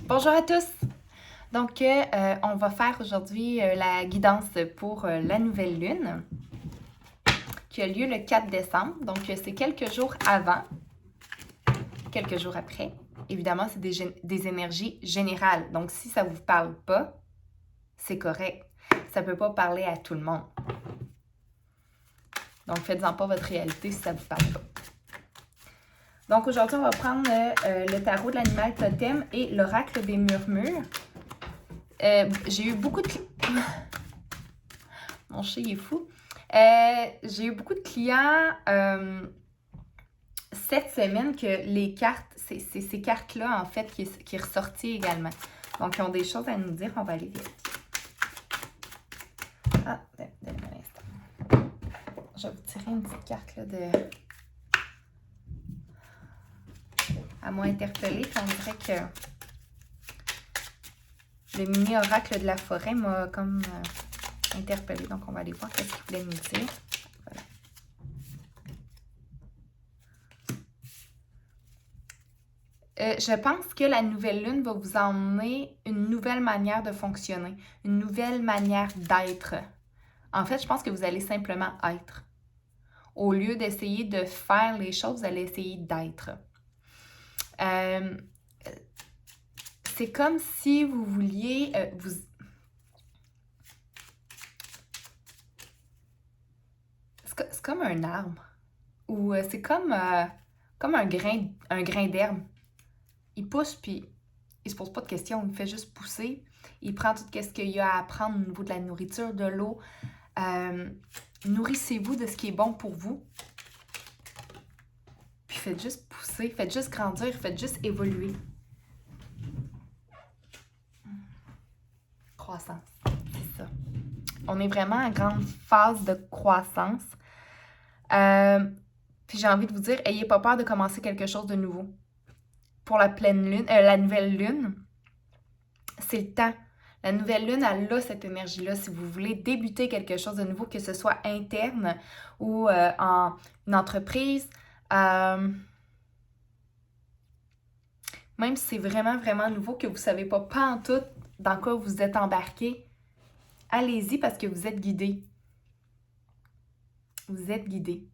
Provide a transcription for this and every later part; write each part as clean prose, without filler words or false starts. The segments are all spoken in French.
Bonjour à tous! Donc, on va faire aujourd'hui la guidance pour la nouvelle lune qui a lieu le 4 décembre. Donc, c'est quelques jours avant, quelques jours après. Évidemment, c'est des énergies générales. Donc, si ça ne vous parle pas, c'est correct. Ça ne peut pas parler à tout le monde. Donc, faites-en pas votre réalité si ça ne vous parle pas. Donc, aujourd'hui, on va prendre le tarot de l'animal totem et l'oracle des murmures. J'ai eu beaucoup de... Mon chat, il est fou. J'ai eu beaucoup de clients cette semaine que les cartes, c'est ces cartes-là, en fait, qui est ressorti également. Donc, ils ont des choses à nous dire. On va aller vérifier. Ah, donnez-moi un instant. Je vais vous tirer une petite carte là, à moi interpeller. Puis on dirait que le mini-oracle de la forêt m'a comme interpellée. Donc, on va aller voir ce qu'il voulait nous dire. Voilà. Je pense que la nouvelle lune va vous emmener une nouvelle manière de fonctionner, une nouvelle manière d'être. En fait, je pense que vous allez simplement être. Au lieu d'essayer de faire les choses, vous allez essayer d'être. C'est comme si vous vouliez c'est comme un arbre ou c'est comme un grain d'herbe. Il pousse puis il se pose pas de questions, il fait juste pousser. Il prend tout ce qu'il y a à apprendre au niveau de la nourriture, de l'eau. Nourrissez-vous de ce qui est bon pour vous. Puis faites juste pousser, faites juste grandir, faites juste évoluer. Croissance, c'est ça. On est vraiment en grande phase de croissance. Puis j'ai envie de vous dire, ayez pas peur de commencer quelque chose de nouveau. Pour la pleine lune, la nouvelle lune, c'est le temps. La nouvelle lune, elle a cette énergie-là. Si vous voulez débuter quelque chose de nouveau, que ce soit interne ou en une entreprise, même si c'est vraiment, vraiment nouveau, que vous ne savez pas en tout dans quoi vous êtes embarqué, allez-y parce que vous êtes guidé. Vous êtes guidé.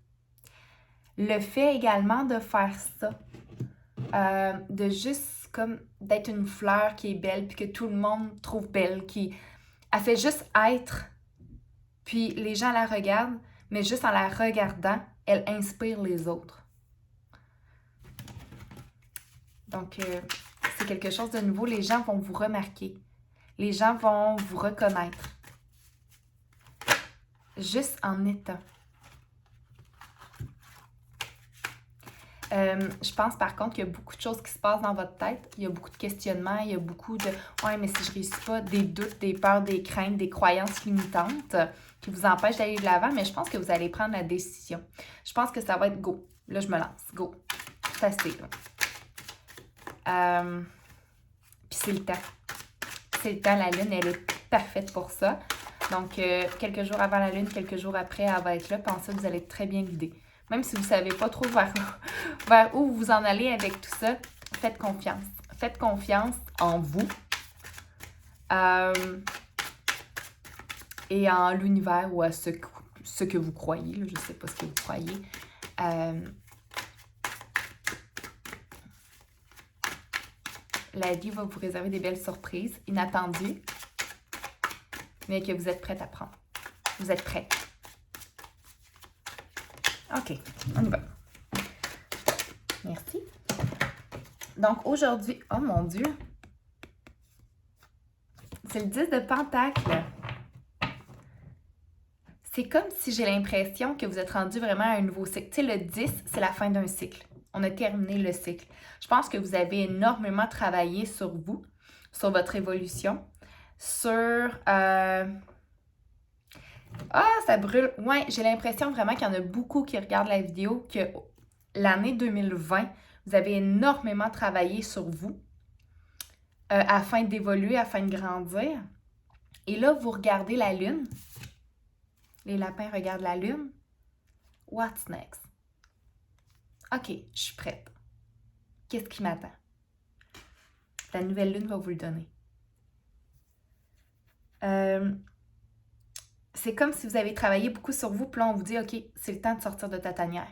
Le fait également de faire ça, de juste comme d'être une fleur qui est belle puis que tout le monde trouve belle, elle fait juste être, puis les gens la regardent, mais juste en la regardant, elle inspire les autres. Donc, c'est quelque chose de nouveau. Les gens vont vous remarquer. Les gens vont vous reconnaître. Juste en étant. Je pense par contre qu'il y a beaucoup de choses qui se passent dans votre tête. Il y a beaucoup de questionnements, il y a beaucoup de « ouais, mais si je ne réussis pas », des doutes, des peurs, des craintes, des croyances limitantes qui vous empêchent d'aller de l'avant, mais je pense que vous allez prendre la décision. Je pense que ça va être go. Là, je me lance. Go. C'est assez, là. Puis c'est le temps. C'est le temps. La lune, elle est parfaite pour ça. Donc, quelques jours avant la lune, quelques jours après, elle va être là. Puis ensuite, vous allez être très bien guidé. Même si vous ne savez pas trop vers où vous en allez avec tout ça, faites confiance. Faites confiance en vous et en l'univers ou à ce que vous croyez. Là, je ne sais pas ce que vous croyez. La vie va vous réserver des belles surprises inattendues, mais que vous êtes prête à prendre. Vous êtes prête. OK, on y va. Merci. Donc, aujourd'hui... Oh, mon Dieu! C'est le 10 de Pentacle. C'est comme si j'ai l'impression que vous êtes rendu vraiment à un nouveau cycle. Tu sais, le 10, c'est la fin d'un cycle. On a terminé le cycle. Je pense que vous avez énormément travaillé sur vous, sur votre évolution, sur... Ah, ça brûle. Ouais, j'ai l'impression vraiment qu'il y en a beaucoup qui regardent la vidéo, que l'année 2020, vous avez énormément travaillé sur vous afin d'évoluer, afin de grandir. Et là, vous regardez la lune. Les lapins regardent la lune. What's next? OK, je suis prête. Qu'est-ce qui m'attend? La nouvelle lune va vous le donner. C'est comme si vous avez travaillé beaucoup sur vous, puis là, on vous dit, OK, c'est le temps de sortir de ta tanière.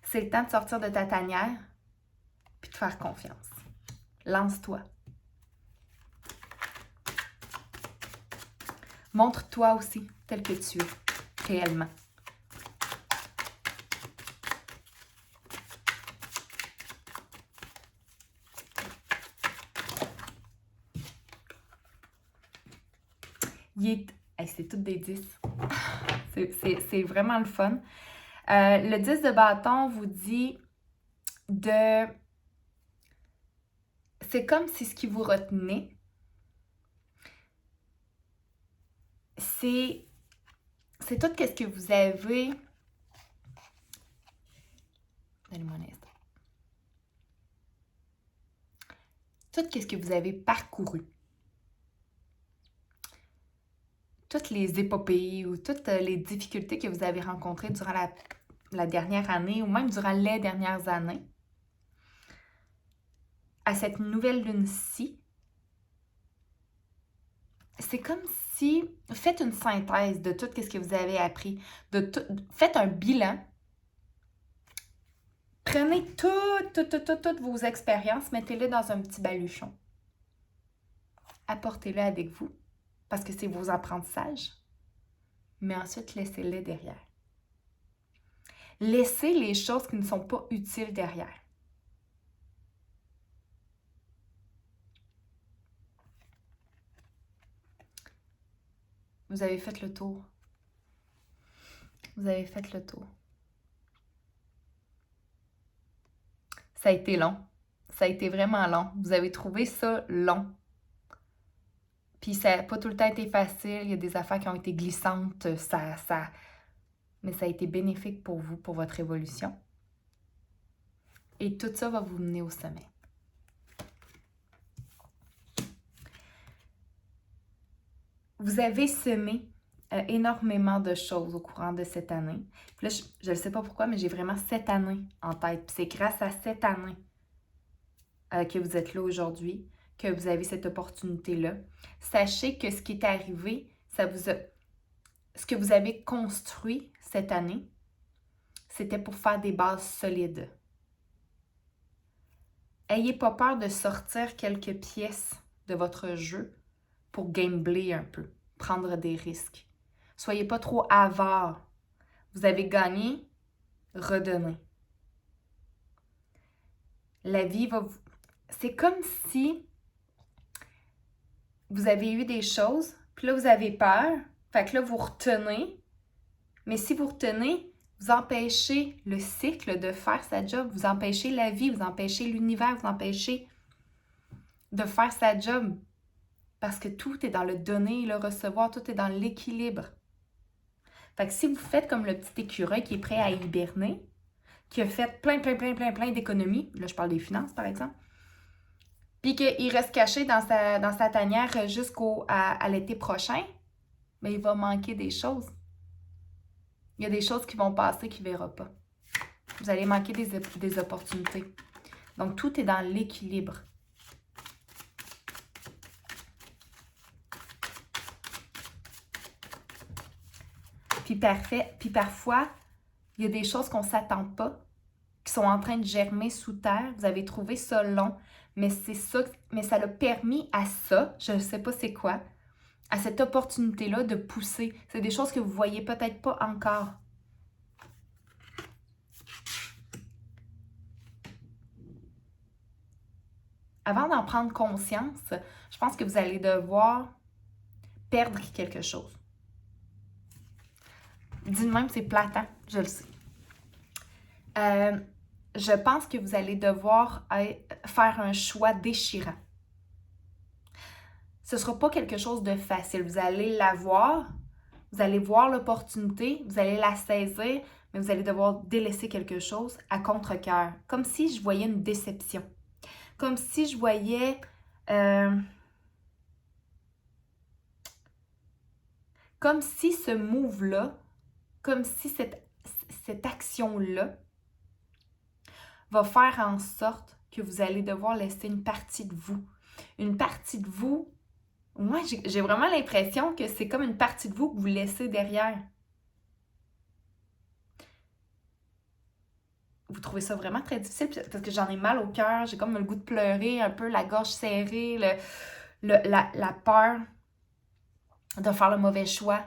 C'est le temps de sortir de ta tanière, puis de faire confiance. Lance-toi. Montre-toi aussi tel que tu es, réellement. C'est toutes des 10. C'est vraiment le fun. Le 10 de bâton vous dit de... C'est comme si ce qui vous retenait, c'est tout ce que vous avez... Donnez-moi un instant. Tout ce que vous avez parcouru. Toutes les épopées ou toutes les difficultés que vous avez rencontrées durant la dernière année ou même durant les dernières années. À cette nouvelle lune-ci, c'est comme si... Faites une synthèse de tout ce que vous avez appris. Faites un bilan. Prenez toutes vos expériences, mettez-les dans un petit baluchon. Apportez-le avec vous, parce que c'est vos apprentissages. Mais ensuite, laissez-les derrière. Laissez les choses qui ne sont pas utiles derrière. Vous avez fait le tour. Vous avez fait le tour. Ça a été long. Ça a été vraiment long. Vous avez trouvé ça long. Puis ça n'a pas tout le temps été facile. Il y a des affaires qui ont été glissantes. Mais ça a été bénéfique pour vous, pour votre évolution. Et tout ça va vous mener au sommet. Vous avez semé énormément de choses au courant de cette année. Puis là, je ne sais pas pourquoi, mais j'ai vraiment cette année en tête. Puis c'est grâce à cette année que vous êtes là aujourd'hui, que vous avez cette opportunité-là. Sachez que ce qui est arrivé, ce que vous avez construit cette année, c'était pour faire des bases solides. Ayez pas peur de sortir quelques pièces de votre jeu pour gambler un peu, prendre des risques. Soyez pas trop avare. Vous avez gagné, redonnez. La vie va vous... C'est comme si vous avez eu des choses, puis là, vous avez peur. Fait que là, vous retenez. Mais si vous retenez, vous empêchez le cycle de faire sa job. Vous empêchez la vie, vous empêchez l'univers, vous empêchez de faire sa job. Parce que tout est dans le donner et le recevoir, tout est dans l'équilibre. Fait que si vous faites comme le petit écureuil qui est prêt à hiberner, qui a fait plein d'économies, là je parle des finances par exemple, puis qu'il reste caché dans sa tanière à l'été prochain, mais il va manquer des choses. Il y a des choses qui vont passer qu'il ne verra pas. Vous allez manquer des opportunités. Donc, tout est dans l'équilibre. Puis parfois, il y a des choses qu'on ne s'attend pas, qui sont en train de germer sous terre. Vous avez trouvé ça long, mais ça l'a permis à ça, je ne sais pas c'est quoi, à cette opportunité-là de pousser. C'est des choses que vous ne voyez peut-être pas encore. Avant d'en prendre conscience, je pense que vous allez devoir perdre quelque chose. Dit de même, c'est platant, je le sais. Je pense que vous allez devoir faire un choix déchirant. Ce ne sera pas quelque chose de facile. Vous allez l'avoir, vous allez voir l'opportunité, vous allez la saisir, mais vous allez devoir délaisser quelque chose à contre-cœur. Comme si je voyais une déception. Comme si je voyais... comme si ce move-là, comme si cette action-là va faire en sorte que vous allez devoir laisser une partie de vous. Une partie de vous, moi j'ai vraiment l'impression que c'est comme une partie de vous que vous laissez derrière. Vous trouvez ça vraiment très difficile parce que j'en ai mal au cœur, j'ai comme le goût de pleurer, un peu la gorge serrée, la peur de faire le mauvais choix.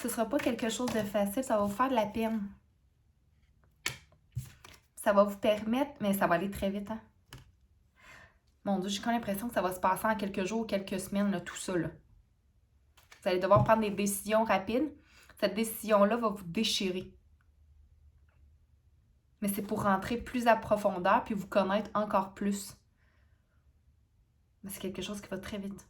Ce ne sera pas quelque chose de facile, ça va vous faire de la peine. Ça va vous permettre, mais ça va aller très vite, hein? Mon Dieu, j'ai quand même l'impression que ça va se passer en quelques jours, quelques semaines, là, tout ça, là. Vous allez devoir prendre des décisions rapides. Cette décision-là va vous déchirer. Mais c'est pour rentrer plus à profondeur puis vous connaître encore plus. Mais c'est quelque chose qui va très vite.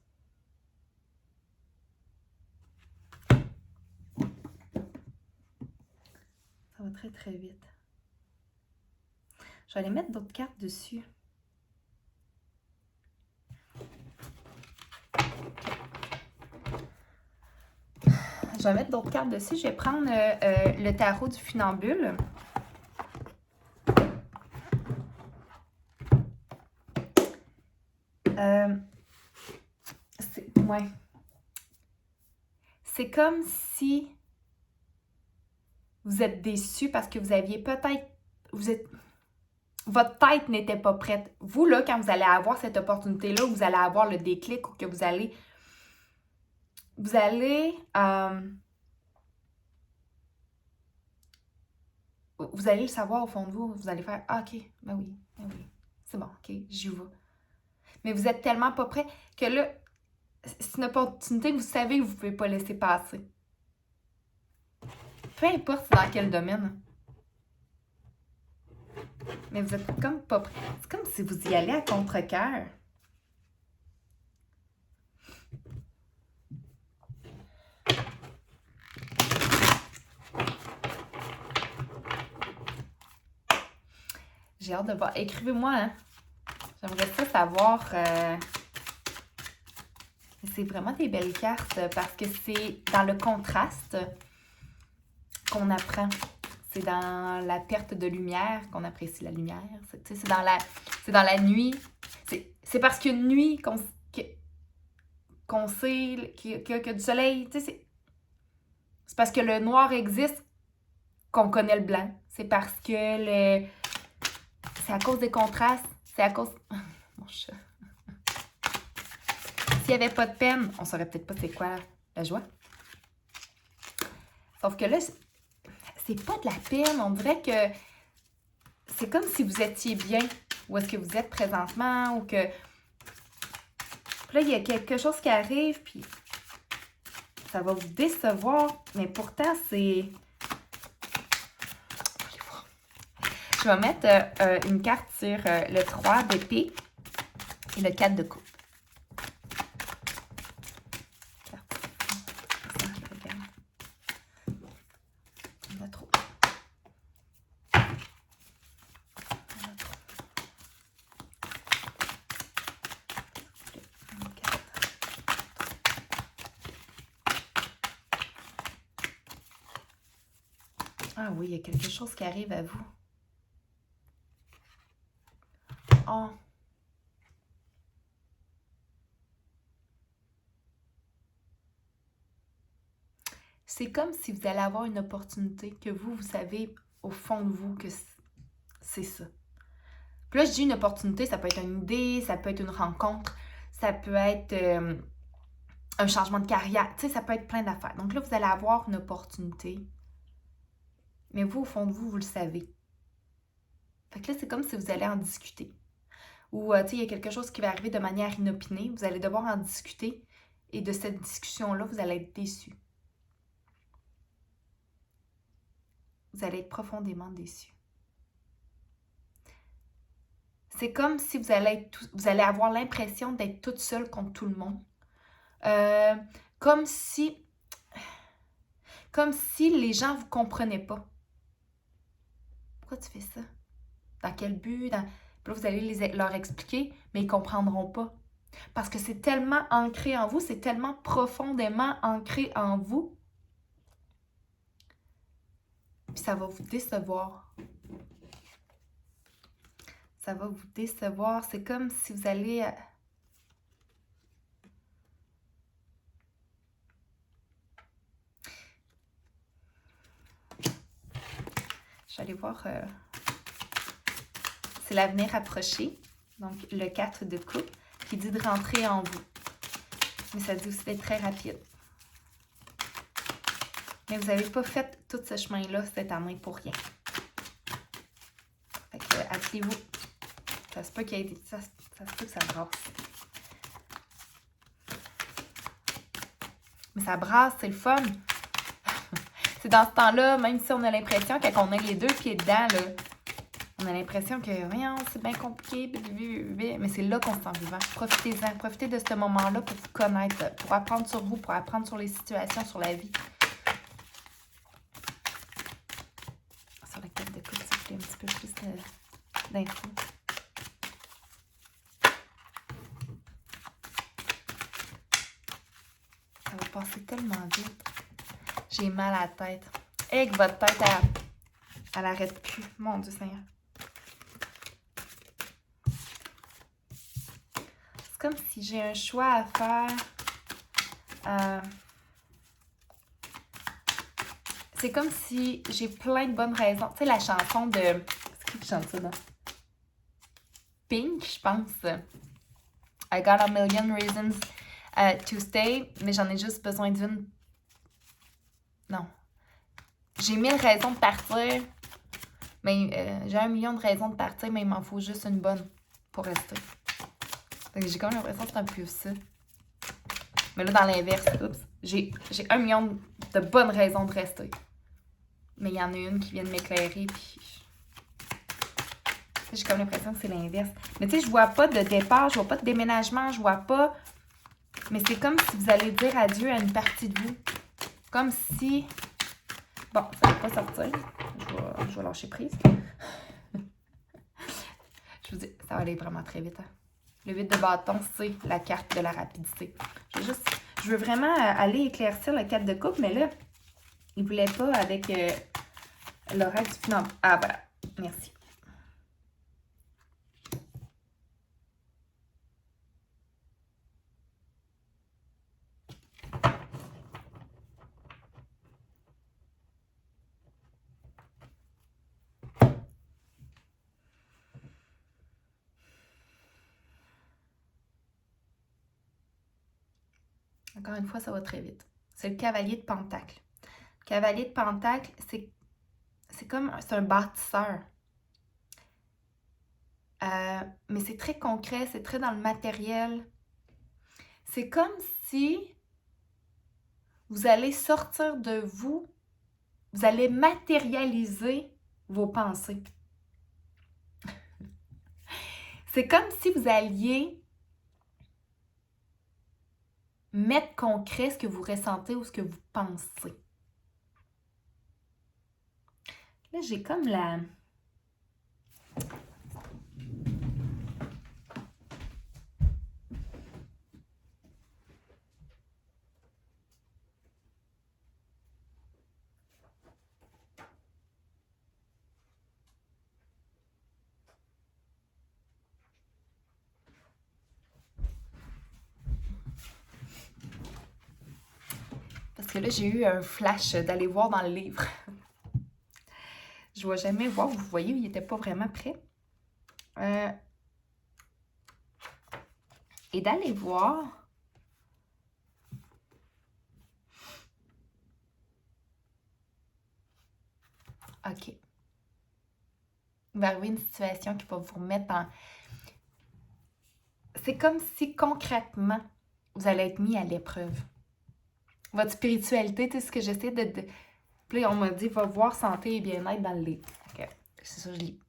Ça va très, très vite. Je vais aller mettre d'autres cartes dessus. Je vais mettre d'autres cartes dessus. Je vais prendre le tarot du funambule. Ouais. C'est comme si vous êtes déçu parce que vous aviez peut-être... Votre tête n'était pas prête. Vous, là, quand vous allez avoir cette opportunité-là, vous allez avoir le déclic ou que vous allez le savoir au fond de vous. Vous allez faire « Ah, OK, ben oui, c'est bon, OK, j'y vais. » Mais vous êtes tellement pas prêt que là, c'est une opportunité que vous savez que vous ne pouvez pas laisser passer. Peu importe dans quel domaine. Mais vous êtes comme pas prêt. C'est comme si vous y allez à contre-cœur. J'ai hâte de voir. Écrivez-moi, hein. J'aimerais ça savoir. C'est vraiment des belles cartes parce que c'est dans le contraste qu'on apprend. C'est dans la perte de lumière qu'on apprécie la lumière. C'est dans la nuit. C'est parce qu'une nuit qu'on sait qu'il y a du soleil. C'est parce que le noir existe qu'on connaît le blanc. C'est parce que c'est à cause des contrastes. C'est à cause... Mon chat. S'il n'y avait pas de peine, on ne saurait peut-être pas c'est quoi la joie. Sauf que là, c'est pas de la peine. On dirait que c'est comme si vous étiez bien où est-ce que vous êtes présentement ou que... Puis là, il y a quelque chose qui arrive, puis ça va vous décevoir, mais pourtant, c'est... Je vais mettre une carte sur le 3 d'épée et le 4 de coupe. Ah oui, il y a quelque chose qui arrive à vous. Oh. C'est comme si vous allez avoir une opportunité que vous savez au fond de vous que c'est ça. Puis là, je dis une opportunité, ça peut être une idée, ça peut être une rencontre, ça peut être un changement de carrière, tu sais, ça peut être plein d'affaires. Donc là, vous allez avoir une opportunité, mais vous, au fond de vous, vous le savez. Fait que là, c'est comme si vous allez en discuter. Ou, tu sais, il y a quelque chose qui va arriver de manière inopinée, vous allez devoir en discuter, et de cette discussion-là, vous allez être déçu. Vous allez être profondément déçu. C'est comme si vous allez avoir l'impression d'être toute seule contre tout le monde. Comme si les gens ne vous comprenaient pas. Pourquoi tu fais ça? Dans quel but? Puis là, vous allez leur expliquer, mais ils ne comprendront pas. Parce que c'est tellement ancré en vous, c'est tellement profondément ancré en vous. Puis ça va vous décevoir. Ça va vous décevoir. C'est comme si vous allez... Je vais aller voir... C'est l'avenir approché. Donc, le 4 de coupe qui dit de rentrer en vous. Mais ça dit aussi d'être très rapide. Mais vous n'avez pas fait tout ce chemin-là cette année pour rien. Fait que, appelez-vous. Ça se peut qu'il y ait des... Ça se peut que ça brasse. Mais ça brasse, c'est le fun. C'est dans ce temps-là, même si on a l'impression, quand on a les deux pieds dedans, là, on a l'impression que, voyons, c'est bien compliqué, mais c'est là qu'on se sent vivant. Profitez-en. Profitez de ce moment-là pour vous connaître, pour apprendre sur vous, pour apprendre sur les situations, sur la vie. Sur la carte de coupe, s'il vous plaît, un petit peu plus d'infos. Ça va passer tellement vite. J'ai mal à la tête. Et que votre tête, elle arrête plus. Mon Dieu Seigneur. C'est comme si j'ai un choix à faire. C'est comme si j'ai plein de bonnes raisons. Tu sais, la chanson de... C'est qui chante ça, non? Pink, je pense. I got a million reasons to stay, mais j'en ai juste besoin d'une. Non. J'ai 1000 raisons de partir, mais j'ai 1 million de raisons de partir, mais il m'en faut juste une bonne pour rester. J'ai comme l'impression que c'est un peu ça. Mais là, dans l'inverse, j'ai 1 million de bonnes raisons de rester. Mais il y en a une qui vient de m'éclairer, puis j'ai comme l'impression que c'est l'inverse. Mais tu sais, je vois pas de départ, je vois pas de déménagement, je vois pas... Mais c'est comme si vous allez dire adieu à une partie de vous. Comme si... Bon, ça va pas sortir. Je vais lâcher prise. Je vous dis, ça va aller vraiment très vite. Hein? Le 8 de bâton, c'est la carte de la rapidité. Je veux vraiment aller éclaircir la 4 de coupe, mais là, il voulait pas avec l'oracle du financement. Ah, voilà. Merci. Encore une fois, ça va très vite. C'est le cavalier de Pentacle. Le cavalier de Pentacle, c'est un bâtisseur. Mais c'est très concret, c'est très dans le matériel. C'est comme si vous allez sortir de vous, vous allez matérialiser vos pensées. C'est comme si vous alliez mettre concret ce que vous ressentez ou ce que vous pensez. Là, j'ai comme la... Parce que là, j'ai eu un flash d'aller voir dans le livre. Je ne vais jamais voir. Vous voyez, il n'était pas vraiment prêt. Et d'aller voir... OK. Il va arriver une situation qui va vous remettre en... C'est comme si concrètement, vous allez être mis à l'épreuve. Votre spiritualité, c'est ce que j'essaie de... Puis là, on m'a dit, va voir santé et bien-être dans le livre. OK, c'est ça que je lis.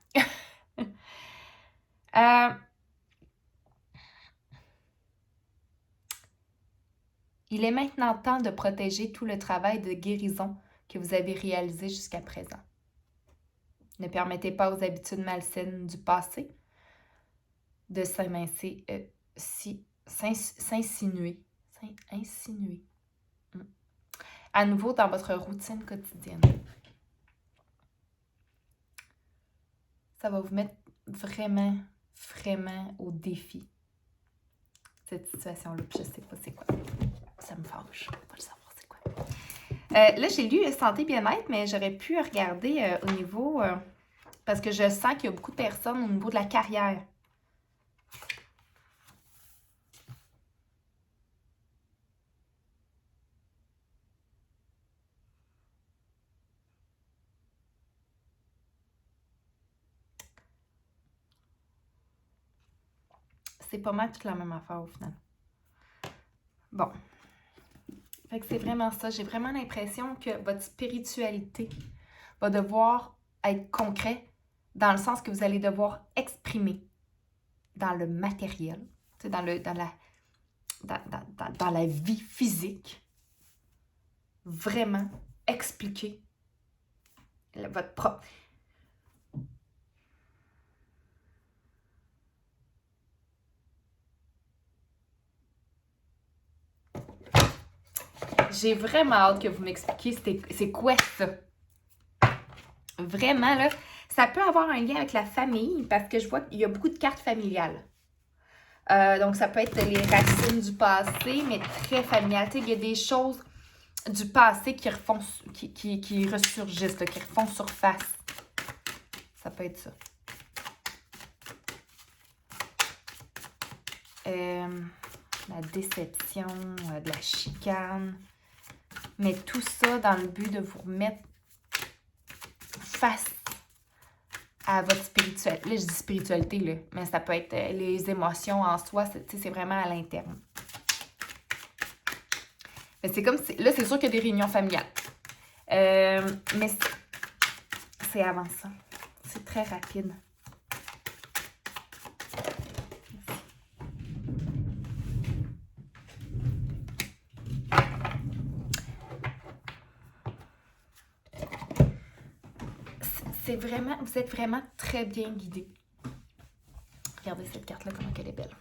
Il est maintenant temps de protéger tout le travail de guérison que vous avez réalisé jusqu'à présent. Ne permettez pas aux habitudes malsaines du passé de s'immiscer s'insinuer. Insinuer. À nouveau dans votre routine quotidienne. Ça va vous mettre vraiment, vraiment au défi, cette situation-là. Puis je sais pas c'est quoi. Ça me fâche. Je ne pas le savoir c'est quoi. Là, j'ai lu santé bien-être, mais j'aurais pu regarder au niveau... parce que je sens qu'il y a beaucoup de personnes au niveau de la carrière. C'est pas mal toute la même affaire au final. Bon. Fait que c'est vraiment ça. J'ai vraiment l'impression que votre spiritualité va devoir être concrète dans le sens que vous allez devoir exprimer dans le matériel, dans la vie physique, vraiment expliquer votre propre... J'ai vraiment hâte que vous m'expliquiez c'est quoi ça. Vraiment, là, ça peut avoir un lien avec la famille parce que je vois qu'il y a beaucoup de cartes familiales. Donc, ça peut être les racines du passé, mais très familiales. Il y a des choses du passé qui ressurgissent, là, qui refont surface. Ça peut être ça. La déception, de la chicane. Mais tout ça dans le but de vous remettre face à votre spiritualité. Là, je dis spiritualité, là, mais ça peut être les émotions en soi. C'est vraiment à l'interne. Mais c'est comme si... Là, c'est sûr qu'il y a des réunions familiales. Mais c'est avant ça. C'est très rapide. Vous êtes vraiment très bien guidé. Regardez cette carte-là, comment elle est belle.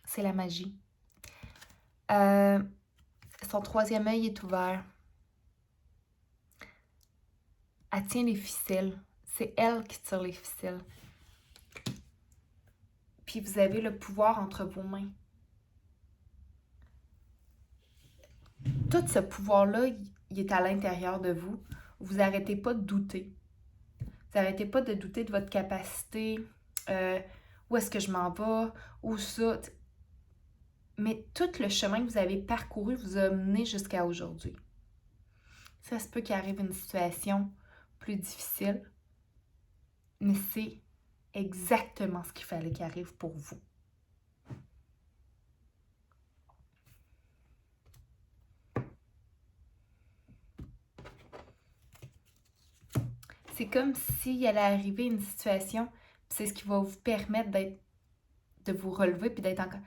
C'est la magie. Son troisième œil est ouvert. Elle tient les ficelles. C'est elle qui tire les ficelles. Puis vous avez le pouvoir entre vos mains. Tout ce pouvoir-là, il est à l'intérieur de vous. Vous n'arrêtez pas de douter. Vous n'arrêtez pas de douter de votre capacité. Où est-ce que je m'en vais? Où ça? Mais tout le chemin que vous avez parcouru vous a mené jusqu'à aujourd'hui. Ça se peut qu'il arrive une situation plus difficile, mais c'est exactement ce qu'il fallait qu'il arrive pour vous. C'est comme s'il allait arriver une situation, puis c'est ce qui va vous permettre de vous relever, puis d'être encore...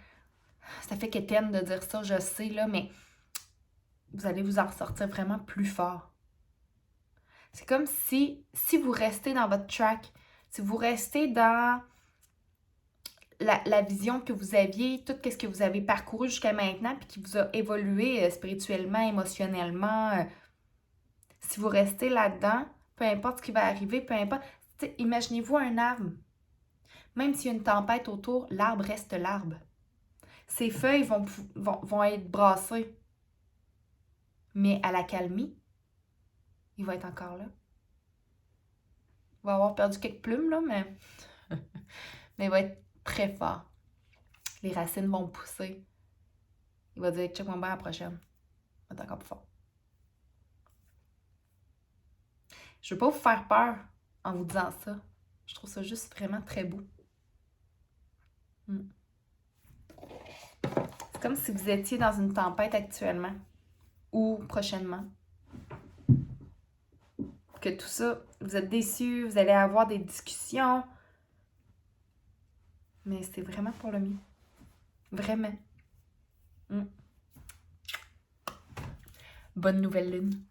Ça fait qu'étienne de dire ça, je sais, là, mais vous allez vous en ressortir vraiment plus fort. C'est comme si vous restez dans votre track, si vous restez dans la vision que vous aviez, tout ce que vous avez parcouru jusqu'à maintenant, puis qui vous a évolué spirituellement, émotionnellement, si vous restez là-dedans, peu importe ce qui va arriver, peu importe, imaginez-vous un arbre. Même s'il y a une tempête autour, l'arbre reste l'arbre. Ses feuilles vont être brassées. Mais à l'accalmie, il va être encore là. Il va avoir perdu quelques plumes, là, mais il va être très fort. Les racines vont pousser. Il va dire, check mon bain à la prochaine. Il va être encore plus fort. Je ne veux pas vous faire peur en vous disant ça. Je trouve ça juste vraiment très beau. C'est comme si vous étiez dans une tempête actuellement ou prochainement. Que tout ça, vous êtes déçus, vous allez avoir des discussions. Mais c'est vraiment pour le mieux. Vraiment. Bonne nouvelle lune.